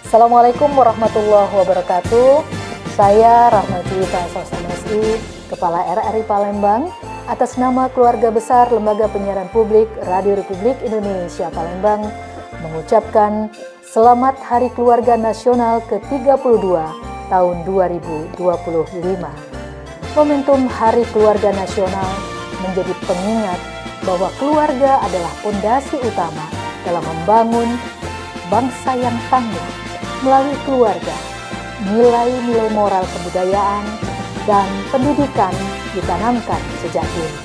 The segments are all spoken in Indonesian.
Assalamualaikum warahmatullahi wabarakatuh. Saya Rahmati Tassos MSI, Kepala RRI Palembang, atas nama keluarga besar Lembaga Penyiaran Publik Radio Republik Indonesia Palembang, mengucapkan Selamat Hari Keluarga Nasional ke-32 tahun 2025. Momentum Hari Keluarga Nasional menjadi pengingat bahwa keluarga adalah fondasi utama dalam membangun bangsa yang tangguh. Melalui keluarga, nilai-nilai moral kebudayaan dan pendidikan ditanamkan sejak dini.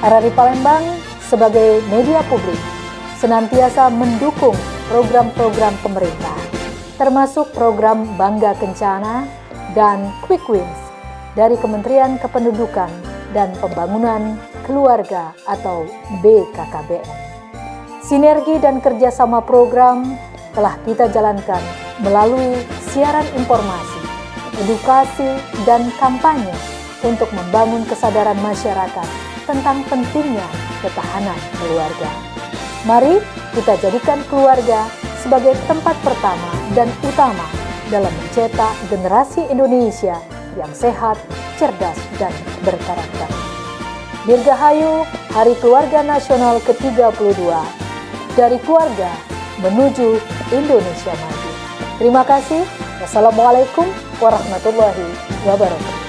RRI Palembang sebagai media publik senantiasa mendukung program-program pemerintah, termasuk program Bangga Kencana dan Quick Wins dari Kementerian Kependudukan dan Pembangunan Keluarga atau BKKBN. Sinergi dan kerjasama program telah kita jalankan melalui siaran informasi, edukasi, dan kampanye untuk membangun kesadaran masyarakat tentang pentingnya ketahanan keluarga. Mari kita jadikan keluarga sebagai tempat pertama dan utama dalam mencetak generasi Indonesia yang sehat, cerdas, dan berkarakter. Dirgahayu Hari Keluarga Nasional ke-32, dari keluarga menuju Indonesia Maju. Terima kasih. Wassalamualaikum warahmatullahi wabarakatuh.